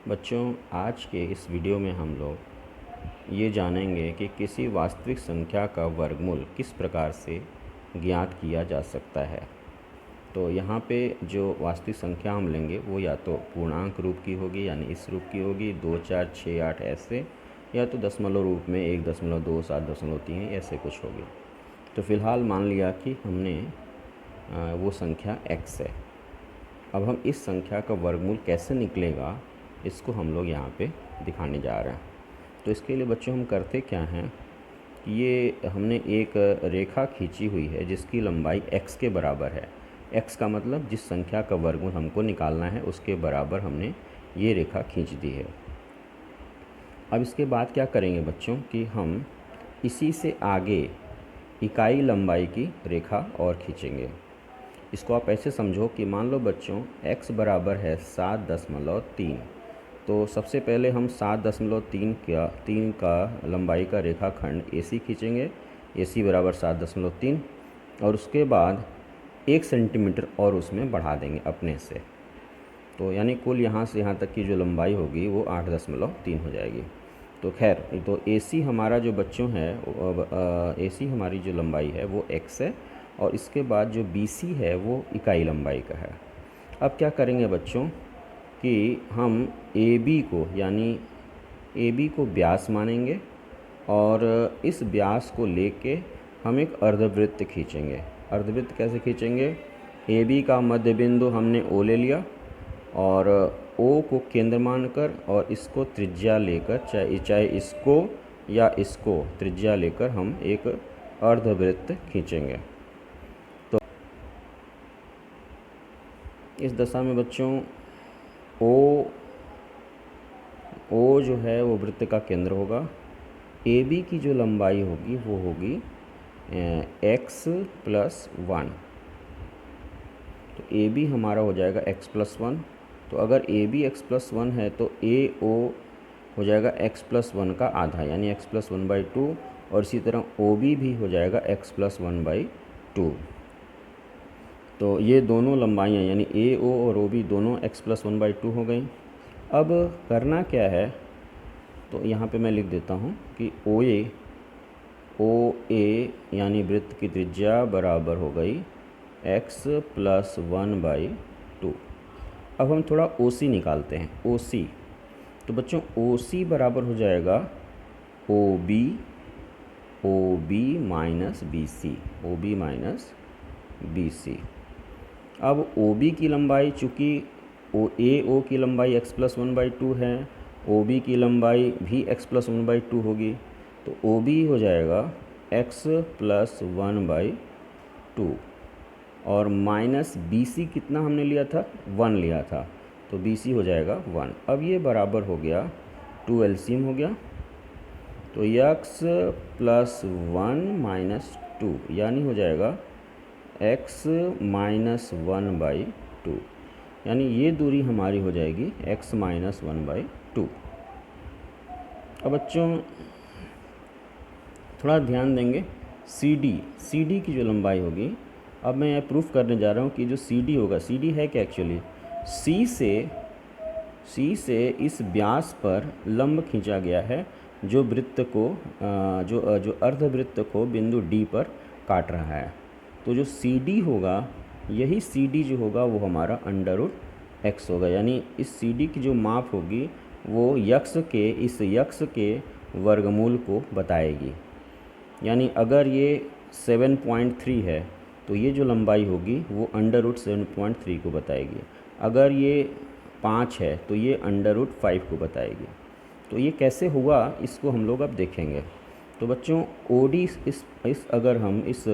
बच्चों, आज के इस वीडियो में हम लोग ये जानेंगे कि किसी वास्तविक संख्या का वर्गमूल किस प्रकार से ज्ञात किया जा सकता है। तो यहाँ पे जो वास्तविक संख्या हम लेंगे वो या तो पूर्णांक रूप की होगी, यानी इस रूप की होगी 2, 4, 6, 8 ऐसे, या तो दशमलव रूप में 1.2, 7.3 ऐसे कुछ होगी। तो फ़िलहाल मान लिया कि हमने वो संख्या x है। अब हम इस संख्या का वर्गमूल कैसे निकलेगा इसको हम लोग यहाँ पे दिखाने जा रहे हैं। तो इसके लिए बच्चों हम करते क्या हैं कि ये हमने एक रेखा खींची हुई है जिसकी लंबाई x के बराबर है। x का मतलब जिस संख्या का वर्गमूल हमको निकालना है उसके बराबर हमने ये रेखा खींच दी है। अब इसके बाद क्या करेंगे बच्चों कि हम इसी से आगे इकाई लंबाई की रेखा और खींचेंगे। इसको आप ऐसे समझो कि मान लो बच्चों x बराबर है 7.3। तो सबसे पहले हम 7.3 का लंबाई का रेखाखंड AC खींचेंगे। AC बराबर 7.3 और उसके बाद 1 सेंटीमीटर और उसमें बढ़ा देंगे अपने से। तो यानी कुल यहाँ से यहाँ तक की जो लंबाई होगी वो 8.3 हो जाएगी। तो खैर, तो AC हमारा जो बच्चों है AC हमारी जो लंबाई है वो x है और इसके बाद जो BC है वो इकाई लंबाई का है। अब क्या करेंगे बच्चों कि हम AB को यानी AB को व्यास मानेंगे और इस व्यास को लेके हम एक अर्धवृत्त खींचेंगे। अर्धवृत्त कैसे खींचेंगे? AB का मध्य बिंदु हमने O ले लिया और O को केंद्र मानकर और इसको त्रिज्या लेकर, चाहे इसको या इसको त्रिज्या लेकर हम एक अर्धवृत्त खींचेंगे। तो इस दशा में बच्चों O जो है वो वृत्त का केंद्र होगा। AB की जो लंबाई होगी वो होगी x+1। तो AB हमारा हो जाएगा x+1। तो अगर AB x+1 है तो AO हो जाएगा x+1 का आधा यानी x+1/2 और इसी तरह OB भी हो जाएगा x+1/2। तो ये दोनों लंबाइयाँ यानी AO और OB दोनों x+1/2 हो गई। अब करना क्या है, तो यहाँ पे मैं लिख देता हूँ कि OA यानी वृत्त की त्रिज्या बराबर हो गई x+1/2। अब हम थोड़ा OC निकालते हैं। OC, तो बच्चों OC बराबर हो जाएगा OB माइनस BC। अब OB की लंबाई चूँकि AO की लंबाई x+1/2 है, OB की लंबाई भी x+1/2 होगी, तो OB हो जाएगा x+1/2 और माइनस BC कितना हमने लिया था? 1 लिया था, तो BC हो जाएगा 1। अब ये बराबर हो गया 2 LCM हो गया, तो x+1 माइनस 2 यानी हो जाएगा x-1/2, यानी ये दूरी हमारी हो जाएगी x-1/2। अब बच्चों थोड़ा ध्यान देंगे CD की जो लंबाई होगी, अब मैं यह प्रूफ करने जा रहा हूँ कि जो CD होगा, CD है क्या एक्चुअली? C से इस व्यास पर लंब खींचा गया है जो वृत्त को जो अर्धवृत्त को बिंदु D पर काट रहा है। तो जो CD होगा, यही CD जो होगा वो हमारा √x होगा, यानी इस CD की जो माप होगी वो इस यक्ष के वर्गमूल को बताएगी। यानी अगर ये 7.3 है तो ये जो लंबाई होगी वो √7.3 को बताएगी। अगर ये 5 है तो ये √5 को बताएगी। तो ये कैसे हुआ इसको हम लोग अब देखेंगे। तो बच्चों OD अगर हम इस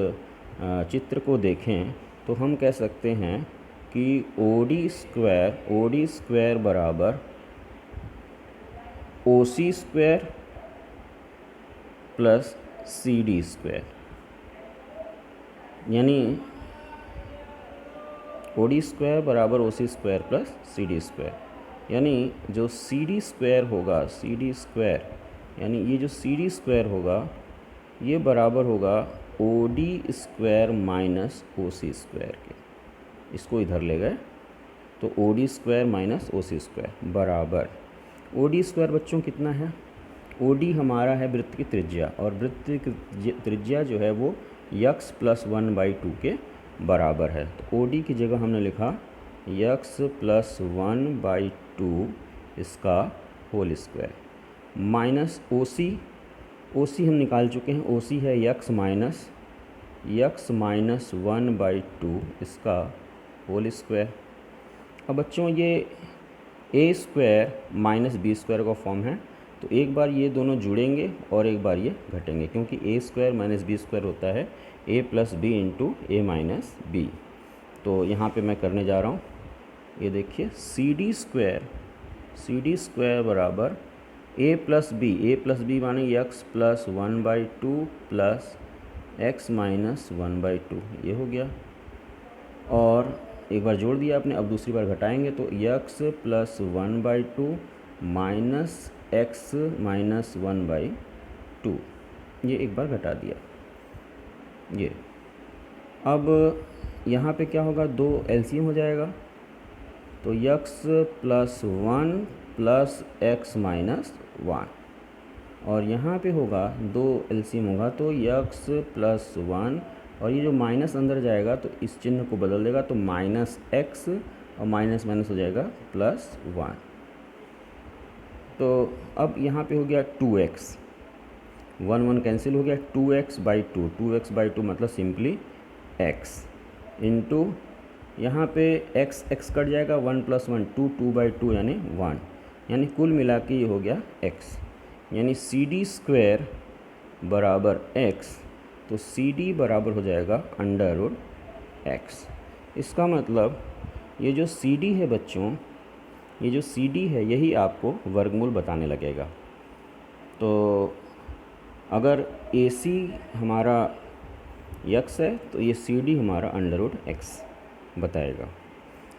चित्र को देखें तो हम कह सकते हैं कि OD स्क्वायर बराबर OC square plus CD square, यानी OD स्क्वायर बराबर OC square plus CD square, यानी जो CD स्क्वायर होगा, यानी ये जो CD स्क्वायर होगा ये बराबर होगा OD square minus OC square के। इसको इधर ले गए तो OD square minus OC square बराबर ओ डी स्क्वायर बच्चों कितना है? ओ डी हमारा है वृत्त की त्रिज्या, और वृत्त की त्रिज्या जो है वो यक्स प्लस 1/2 के बराबर है। तो ओ डी की जगह हमने लिखा यक्स प्लस 1/2 इसका होल स्क्वायर, माइनस ओ सी हम निकाल चुके हैं। ओ सी है यक्स माइनस 1/2 इसका होल स्क्वायर। अब बच्चों ये ए स्क्वायर माइनस बी स्क्वायर का फॉर्म है, तो एक बार ये दोनों जुड़ेंगे और एक बार ये घटेंगे, क्योंकि ए स्क्वायर माइनस बी स्क्वायर होता है ए प्लस बी इंटू ए माइनस बी। तो यहाँ पे मैं करने जा रहा हूँ, ये देखिए सी डी स्क्वायर बराबर ए प्लस बी माने x plus 1/2 plus x minus 1/2, ये हो गया। और एक बार जोड़ दिया आपने, अब दूसरी बार घटाएंगे तो x plus 1/2 minus x minus 1/2, ये एक बार घटा दिया ये। अब यहाँ पे क्या होगा, 2 एलसीएम हो जाएगा, तो x plus 1 plus x minus 1, और यहाँ पे होगा 2 एलसीएम होगा, तो यक्स प्लस 1, और ये जो माइनस अंदर जाएगा तो इस चिन्ह को बदल देगा, तो माइनस एक्स और माइनस माइनस हो जाएगा प्लस 1। तो अब यहाँ पे हो गया 2x, 1 कैंसिल हो गया, 2x/2 मतलब सिंपली x इंटू यहाँ पे x कट जाएगा, 1 + 1 2/2 यानी 1, यानी कुल मिला के ये हो गया x, यानी सी डी स्क्वायर बराबर x, तो सी डी बराबर हो जाएगा √x। इसका मतलब ये जो सी डी है बच्चों, ये जो सी डी है यही आपको वर्गमूल बताने लगेगा। तो अगर ए सी हमारा x है तो ये सी डी हमारा √x बताएगा।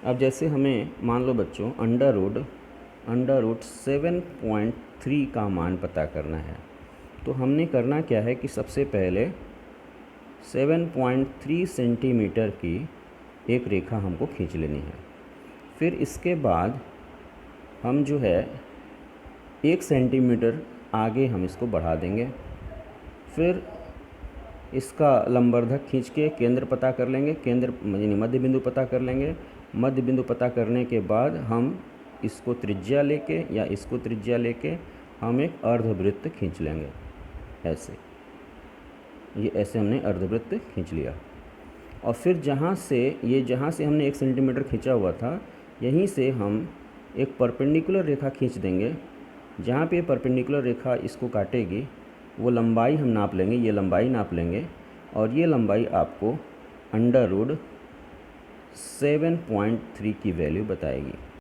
अब जैसे हमें मान लो बच्चों अंडर रूट 7.3 का मान पता करना है, तो हमने करना क्या है कि सबसे पहले 7.3 सेंटीमीटर की एक रेखा हमको खींच लेनी है। फिर इसके बाद हम जो है 1 सेंटीमीटर आगे हम इसको बढ़ा देंगे। फिर इसका लंबवर्धक खींच के केंद्र पता कर लेंगे, केंद्र यानी मध्य बिंदु पता कर लेंगे। मध्य बिंदु पता करने के बाद हम इसको त्रिज्या लेके या इसको त्रिज्या लेके हम एक अर्धवृत्त खींच लेंगे, ऐसे। ये ऐसे हमने अर्धवृत्त खींच लिया, और फिर जहाँ से हमने 1 सेंटीमीटर खींचा हुआ था, यहीं से हम एक परपेंडिकुलर रेखा खींच देंगे। जहाँ पे परपेंडिकुलर रेखा इसको काटेगी वो लंबाई हम नाप लेंगे, ये लंबाई नाप लेंगे, और ये लंबाई आपको √7.3 की वैल्यू बताएगी।